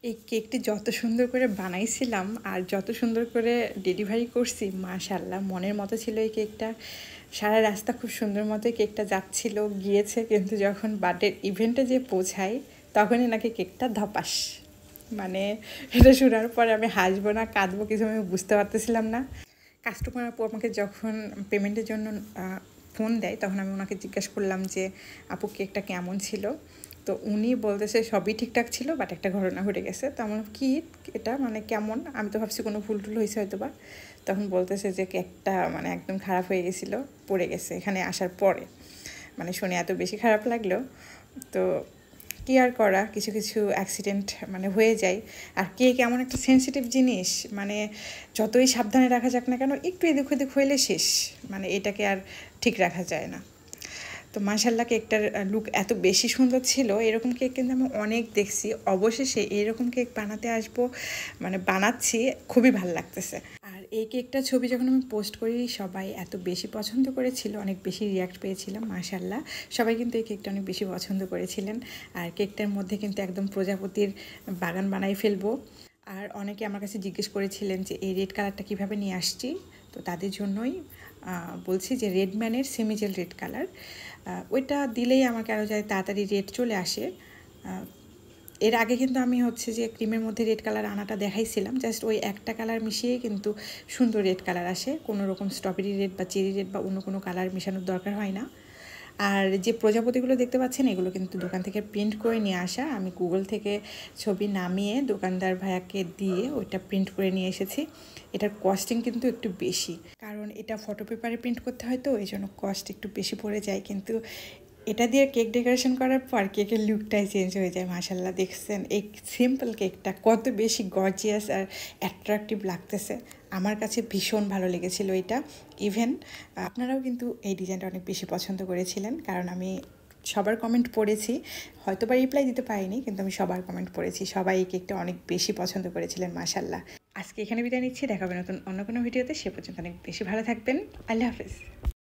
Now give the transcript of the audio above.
এই কেকটি যত সুন্দর করে বানাইছিলাম আর যত সুন্দর করে ডেলিভারি করছি, মাশাআল্লাহ মনের মতো ছিল এই কেকটা। সারা রাস্তা খুব সুন্দর মতোই কেকটা যাচ্ছিল, গিয়েছে, কিন্তু যখন বার্থডের ইভেন্টে যে পৌঁছাই তখনই নাকি কেকটা ধপাস। মানে এটা শোনার পরে আমি হাসবো না কাঁদবো কিছু আমি বুঝতে পারতেছিলাম না। কাস্টমার আপু আমাকে যখন পেমেন্টের জন্য ফোন দেয় তখন আমি ওনাকে জিজ্ঞাসা করলাম যে আপু কেকটা কেমন ছিল। তো উনি বলতেছে সবই ঠিকঠাক ছিল, বাট একটা ঘটনা ঘটে গেছে। তো আমার কি এটা মানে কেমন, আমি তো ভাবছি কোনো ভুল টুল হয়েছে হয়তো বা। তখন বলতেছে যে কেকটা মানে একদম খারাপ হয়ে গেছিলো, পড়ে গেছে এখানে আসার পরে। মানে শুনে এত বেশি খারাপ লাগলো। তো কি আর করা, কিছু কিছু অ্যাক্সিডেন্ট মানে হয়ে যায়। আর কেক এমন একটা সেন্সিটিভ জিনিস, মানে যতই সাবধানে রাখা যাক না কেন একটু এদিক ওদিক হইলে শেষ, মানে এটাকে আর ঠিক রাখা যায় না। তো মাশাআল্লাহ কেকটার লুক এত বেশি সুন্দর ছিল, এরকম কেক কিন্তু আমি অনেক দেখছি। অবশেষে এরকম কেক বানাতে আসবো, মানে বানাচ্ছি, খুবই ভালো লাগতেছে। আর এই কেকটার ছবি যখন আমি পোস্ট করি সবাই এত বেশি পছন্দ করেছিল, অনেক বেশি রিয়াক্ট পেয়েছিলাম মাশাআল্লাহ। সবাই কিন্তু এই কেকটা অনেক বেশি পছন্দ করেছিলেন। আর কেকটার মধ্যে কিন্তু একদম প্রজাপতির বাগান বানাই ফেলবো। আর অনেকে আমার কাছে জিজ্ঞেস করেছিলেন যে এই রেড কালারটা কীভাবে নিয়ে আসছি। তো তাদের জন্যই বলছি যে রেডম্যানের সেমিজেল রেড কালার, ওইটা দিলেই আমাকে আরও যায় তাড়াতাড়ি রেড চলে আসে। এর আগে কিন্তু আমি হচ্ছে যে ক্রিমের মধ্যে রেড কালার আনাটা দেখাইছিলাম, জাস্ট ওই একটা কালার মিশিয়েই কিন্তু সুন্দর রেড কালার আসে, কোনো রকম স্ট্রবেরি রেড বা চেরি রেড বা অন্য কোনো কালার মেশানোর দরকার হয় না। আর যে প্রজাপতিগুলো দেখতে পাচ্ছেন এগুলো কিন্তু দোকান থেকে প্রিন্ট করে নিয়ে আসা, আমি গুগল থেকে ছবি নামিয়ে দোকানদার ভাইয়াকে দিয়ে ওইটা প্রিন্ট করে নিয়ে এসেছি। এটার কস্টিং কিন্তু একটু বেশি, কারণ এটা ফটো পেপারে প্রিন্ট করতে হয়, তো এই জন্য কস্ট একটু বেশি পড়ে যায়। কিন্তু এটা দিয়ে কেক ডেকোরেশন করার পর কেকের লুকটাই চেঞ্জ হয়ে যায়। মাশাআল্লাহ দেখছেন এই সিম্পল কেকটা কত বেশি গর্জিয়াস আর অ্যাট্রাকটিভ লাগতেছে, আমার কাছে ভীষণ ভালো লেগেছিল এটা। ইভেন আপনারাও কিন্তু এই ডিজাইনটা অনেক বেশি পছন্দ করেছিলেন, কারণ আমি সবার কমেন্ট পড়েছি, হয়তো বা রিপ্লাই দিতে পারিনি, কিন্তু আমি সবার কমেন্ট পড়েছি, সবাই এই কেকটা অনেক বেশি পছন্দ করেছিলেন মাশাআল্লাহ। আজকে এখানে বিদায় নিচ্ছি, দেখা হবে নতুন অন্য কোনো ভিডিওতে। সে পর্যন্ত অনেক বেশি ভালো থাকবেন। আল্লাহ হাফেজ।